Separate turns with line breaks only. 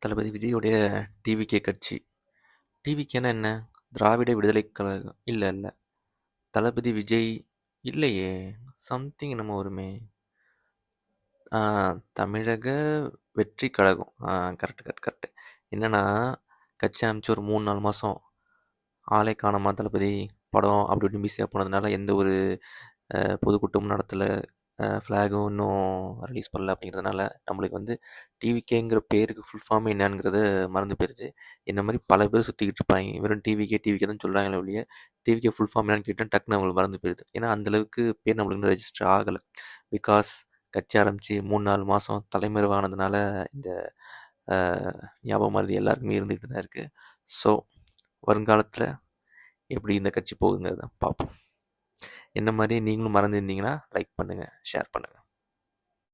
தளபதி விஜயோடைய TVK கட்சி. டிவிகேன்னா என்ன? திராவிட விடுதலை கழகம். இல்ல இல்ல. தளபதி விஜய் இல்லையே. சம்திங் என்னமோ வருமே. தமிழக வெற்றி கழகம். Correct correct correct. என்னன்னா, கட்சி ஆரம்பிச்சு ஒரு 3-4 மாதம் ஆளே காணோமா தளபதி, படம் அப்படி இப்படின்னு பிஸியாக போனதுனால எந்த ஒரு பொதுக்கூட்டமும் நடத்தலை, ஃப்ளாகும் இன்னும் ரிலீஸ் பண்ணல. அப்படிங்கிறதுனால நம்மளுக்கு வந்து டிவிகேங்கிற பேருக்கு ஃபுல் ஃபார்ம் என்னங்கிறத மறந்து போயிருச்சு. என்ன மாதிரி பல பேர் சுற்றிக்கிட்டு இருப்பாங்க, வெறும் டிவிகே தான் சொல்கிறாங்களே ஒழிய டிவிகே ஃபுல் ஃபார்ம் என்னன்னு கேட்டால் டக்குன்னு நம்மளுக்கு மறந்து போயிருது. ஏன்னா அந்தளவுக்கு பேர் நம்மளுக்கு இன்னும் ரெஜிஸ்டர் ஆகலை. பிகாஸ் கட்சி ஆரம்பித்து 3-4 மாதம் தலைமறைவானதுனால இந்த ஞாபகம் மறதி எல்லாருக்குமே இருந்துக்கிட்டு தான் இருக்குது. ஸோ வருங்காலத்தில் எப்படி இந்த கட்சி போகுங்கிறத பார்ப்போம். என்ன மாதிரி நீங்களும் மறந்துருந்தீங்கன்னா லைக் பண்ணுங்கள், ஷேர் பண்ணுங்கள்.